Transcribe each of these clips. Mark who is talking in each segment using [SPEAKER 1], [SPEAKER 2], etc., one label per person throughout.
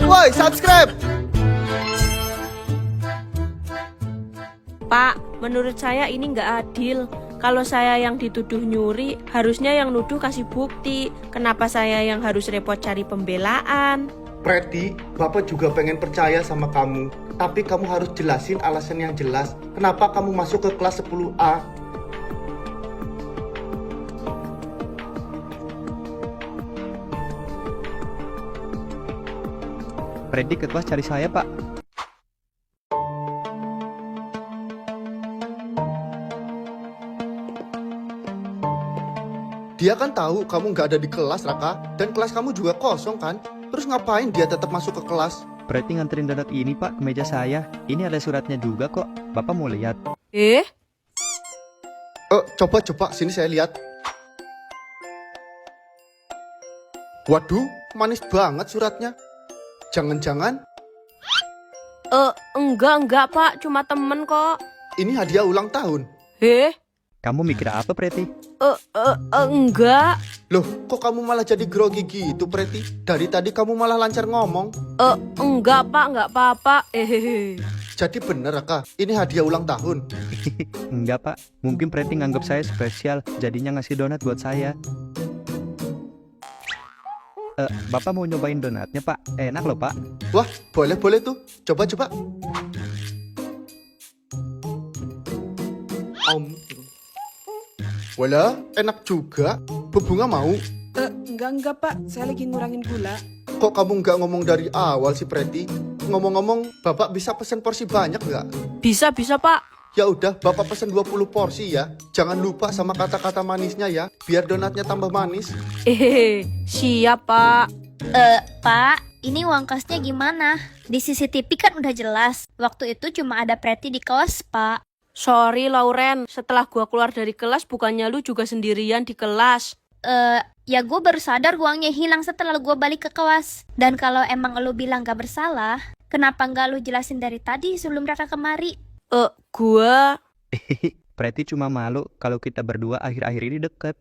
[SPEAKER 1] Woi, subscribe.
[SPEAKER 2] Pak, menurut saya ini nggak adil. Kalau saya yang dituduh nyuri, harusnya yang nuduh kasih bukti. Kenapa saya yang harus repot cari pembelaan?
[SPEAKER 1] Preti, Bapak juga pengen percaya sama kamu. Tapi kamu harus jelasin alasan yang jelas. Kenapa kamu masuk ke kelas 10A?
[SPEAKER 3] Freddy ke kelas cari saya, Pak.
[SPEAKER 1] Dia kan tahu kamu nggak ada di kelas, Raka. Dan kelas kamu juga kosong kan? Terus ngapain dia tetap masuk ke kelas?
[SPEAKER 3] Freddy nganterin donat ini, Pak, ke meja saya. Ini ada suratnya juga kok. Bapak mau lihat?
[SPEAKER 1] Coba, sini saya lihat. Waduh, manis banget suratnya. Jangan-jangan
[SPEAKER 2] Enggak Pak, cuma temen kok.
[SPEAKER 1] ini hadiah ulang tahun.
[SPEAKER 3] Kamu mikir apa, Preti?
[SPEAKER 2] Enggak.
[SPEAKER 1] Loh, kok kamu malah jadi grogi gitu, Preti? Dari tadi kamu malah lancar ngomong.
[SPEAKER 2] Enggak Pak, enggak apa-apa.
[SPEAKER 1] Jadi bener, Raka, ini hadiah ulang tahun.
[SPEAKER 3] Enggak, Pak. Mungkin Preti nganggap saya spesial, jadinya ngasih donat buat saya. Bapak mau nyobain donatnya, Pak? Enak loh, Pak.
[SPEAKER 1] Wah, boleh tuh. Coba. Wala, enak juga. Bu Bunga mau?
[SPEAKER 4] Enggak Pak, saya lagi ngurangin gula.
[SPEAKER 1] Kok kamu nggak ngomong dari awal sih, Preti? Ngomong-ngomong, Bapak bisa pesen porsi banyak nggak?
[SPEAKER 2] Bisa Pak.
[SPEAKER 1] Ya udah, Bapak pesen 20 porsi ya. Jangan lupa sama kata-kata manisnya ya, biar donatnya tambah manis.
[SPEAKER 2] Siap Pak.
[SPEAKER 5] Pak, ini uang kasnya gimana? Di CCTV kan udah jelas. Waktu itu cuma ada Preti di kelas, Pak.
[SPEAKER 2] Sorry Lauren, setelah gua keluar dari kelas bukannya lu juga sendirian di kelas.
[SPEAKER 5] Ya gue baru sadar uangnya hilang setelah gue balik ke kelas. Dan kalau emang lu bilang gak bersalah, kenapa gak lu jelasin dari tadi sebelum Raka kemari?
[SPEAKER 2] Gua...
[SPEAKER 3] Preti cuma malu kalau kita berdua akhir-akhir ini deket.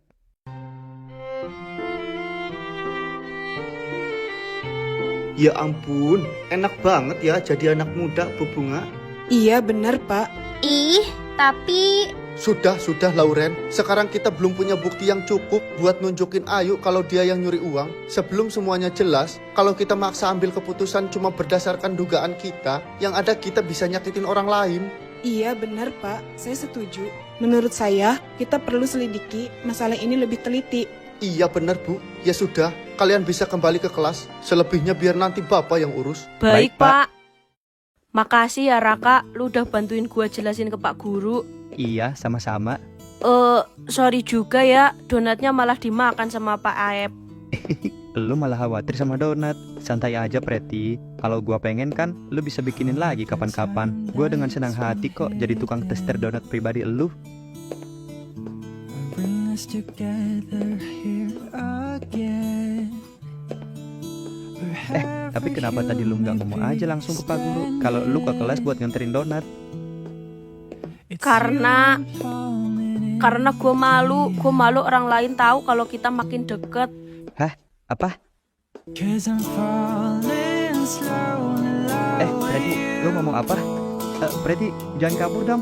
[SPEAKER 1] Ya ampun, enak banget ya jadi anak muda, Bu Bunga.
[SPEAKER 4] Iya bener Pak.
[SPEAKER 5] Ih, tapi...
[SPEAKER 1] Sudah, Lauren. Sekarang kita belum punya bukti yang cukup buat nunjukin Ayu kalau dia yang nyuri uang. Sebelum semuanya jelas, kalau kita maksa ambil keputusan cuma berdasarkan dugaan kita, yang ada kita bisa nyakitin orang lain.
[SPEAKER 4] Iya bener Pak, saya setuju. Menurut saya, kita perlu selidiki masalah ini lebih teliti.
[SPEAKER 1] Iya bener Bu, ya sudah, kalian bisa kembali ke kelas. Selebihnya biar nanti Bapak yang urus.
[SPEAKER 2] Baik Pak. Makasih ya Raka, lu udah bantuin gua jelasin ke Pak Guru.
[SPEAKER 3] Iya, sama-sama.
[SPEAKER 2] Sorry juga ya, donatnya malah dimakan sama Pak Aep.
[SPEAKER 3] Lu malah khawatir sama donat. Santai aja, Preti. Kalau gua pengen kan, lu bisa bikinin lagi kapan-kapan. Gua dengan senang hati kok jadi tukang tester donat pribadi lu. Tapi kenapa tadi lu nggak ngomong aja langsung ke Pak Guru kalau lu ke kelas buat nganterin donat?
[SPEAKER 2] Karena gue malu orang lain tahu kalau kita makin deket.
[SPEAKER 3] Hah? Apa? Preti, lu ngomong apa? Preti, jangan kabur dong.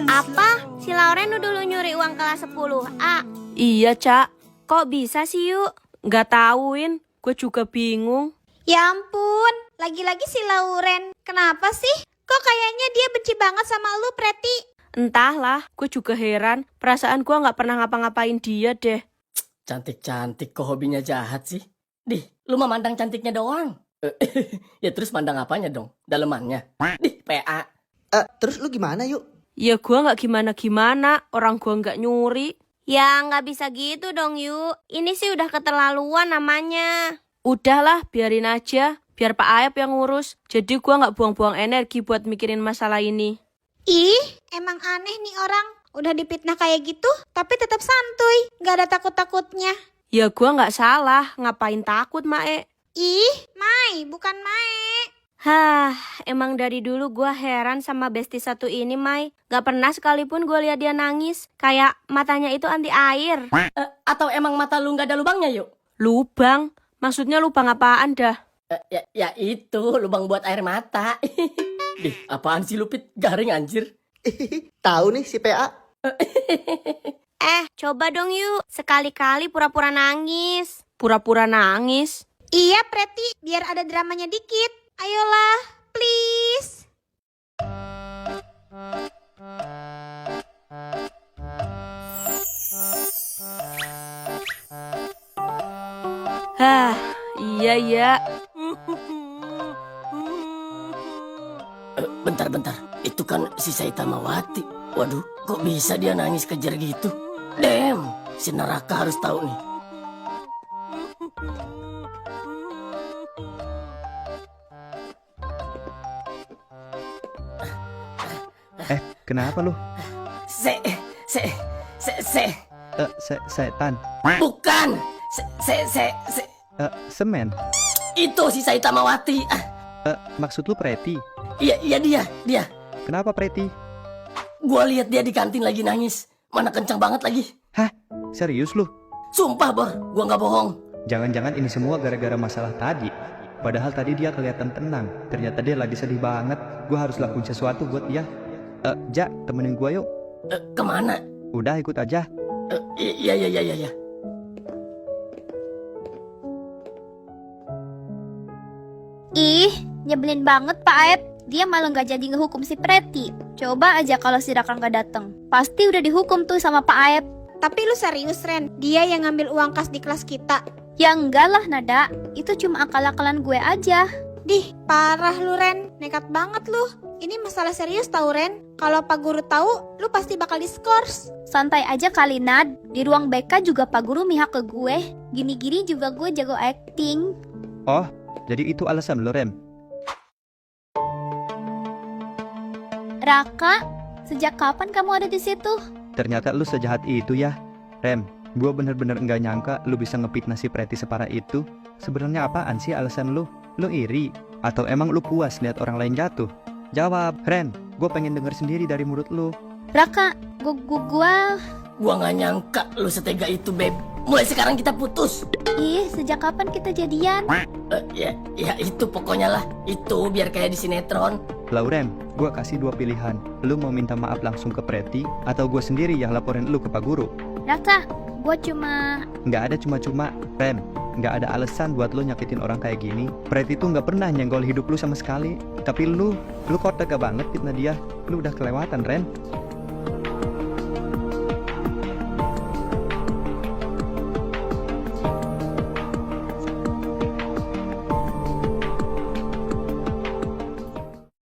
[SPEAKER 5] Apa? Si Lauren udah dulu nyuri uang kelas 10A.
[SPEAKER 2] Iya Cak, kok bisa sih Yuk? Nggak tauin, gue juga bingung.
[SPEAKER 5] Ya ampun, lagi-lagi si Lauren. Kenapa sih? Kok kayaknya dia benci banget sama lu, Preti?
[SPEAKER 2] Entahlah, gue juga heran. Perasaan gue nggak pernah ngapa-ngapain dia deh.
[SPEAKER 6] Cantik-cantik kok hobinya jahat sih? Dih, lu mah mandang cantiknya doang. Ya terus mandang apanya dong? Dalemannya? Dih, PA.
[SPEAKER 1] Terus lu gimana Yuk?
[SPEAKER 2] Ya gue nggak gimana-gimana, orang gue nggak nyuri.
[SPEAKER 5] Ya nggak bisa gitu dong Yuk. Ini sih udah keterlaluan namanya.
[SPEAKER 2] Udahlah, biarin aja. Biar Pak Aep yang ngurus. Jadi gue nggak buang-buang energi buat mikirin masalah ini.
[SPEAKER 5] Ih, emang aneh nih orang. Udah dipitnah kayak gitu, tapi tetap santuy. Nggak ada takut-takutnya.
[SPEAKER 2] Ya gue nggak salah, ngapain takut Mae?
[SPEAKER 5] Ih, Mai, bukan Mae.
[SPEAKER 2] Hah, emang dari dulu gua heran sama bestie satu ini, Mai. Gak pernah sekalipun gue lihat dia nangis. Kayak matanya itu anti air.
[SPEAKER 6] Atau emang mata lu nggak ada lubangnya yuk?
[SPEAKER 2] Lubang? Maksudnya lubang apaan dah?
[SPEAKER 6] Ya itu, lubang buat air mata. Dih, apaan sih Lupit? Garing anjir.
[SPEAKER 1] Tahu nih si PA.
[SPEAKER 2] Coba dong yuk. Sekali-kali pura-pura nangis. Pura-pura nangis?
[SPEAKER 7] Iya, Preti, biar ada dramanya dikit. Ayolah, please.
[SPEAKER 2] Hah, iya.
[SPEAKER 6] Bentar. Itu kan si Saitamawati. Waduh, kok bisa dia nangis kejar gitu? Damn, si neraka harus tahu nih.
[SPEAKER 3] Kenapa lu? Setan.
[SPEAKER 6] Bukan.
[SPEAKER 3] Semen.
[SPEAKER 6] Itu si Saitamawati.
[SPEAKER 3] Maksud lu Preti?
[SPEAKER 6] Iya dia.
[SPEAKER 3] Kenapa Preti?
[SPEAKER 6] Gua lihat dia di kantin lagi nangis. Mana kencang banget lagi.
[SPEAKER 3] Serius lu?
[SPEAKER 6] Sumpah, Bor, gua nggak bohong.
[SPEAKER 3] Jangan-jangan ini semua gara-gara masalah tadi. Padahal tadi dia kelihatan tenang. Ternyata dia lagi sedih banget. Gua harus lakuin sesuatu buat dia. Ja, temenin gua yuk.
[SPEAKER 6] Kemana?
[SPEAKER 3] Udah ikut aja.
[SPEAKER 6] Iya.
[SPEAKER 5] Ih, nyebelin banget Pak Aep. Dia malah nggak jadi ngehukum si Preti. Coba aja kalau si Raka nggak datang, pasti udah dihukum tuh sama Pak Aep.
[SPEAKER 7] Tapi lu serius, Ren? Dia yang ngambil uang kas di kelas kita.
[SPEAKER 5] Ya enggak lah Nada, itu cuma akal-akalan gue aja.
[SPEAKER 7] Dih, parah lu, Ren. Nekat banget lu. Ini masalah serius tau, Ren. Kalau Pak Guru tahu, lu pasti bakal diskors.
[SPEAKER 5] Santai aja kali Nad, di ruang BK juga Pak Guru mihak ke gue. Gini-gini juga gue jago acting.
[SPEAKER 3] Oh, jadi itu alasan lo, Rem?
[SPEAKER 5] Raka, sejak kapan kamu ada di situ?
[SPEAKER 3] Ternyata lu sejahat itu ya. Rem, gue bener-bener nggak nyangka lu bisa ngefitnah si Preti separah itu. Sebenarnya apaan sih alasan lu? Lu iri? Atau emang lu puas lihat orang lain jatuh? Jawab, Ren. Gue pengen denger sendiri dari mulut lu.
[SPEAKER 5] Raka,
[SPEAKER 6] Gua nggak nyangka lu setega itu, Beb. Mulai sekarang kita putus.
[SPEAKER 5] sejak kapan kita jadian?
[SPEAKER 6] Ya itu pokoknya lah. Itu biar kayak di sinetron.
[SPEAKER 3] Lauren, gue kasih dua pilihan. Lu mau minta maaf langsung ke Preti, atau gue sendiri yang laporin lu ke Pak Guru?
[SPEAKER 5] Raka, gue cuma...
[SPEAKER 3] Nggak ada cuma-cuma, Rem. Nggak ada alasan buat lu nyakitin orang kayak gini. Preti tuh nggak pernah nyenggol hidup lu sama sekali. Tapi lu kok tega banget fitnah dia. Lu udah kelewatan, Ren.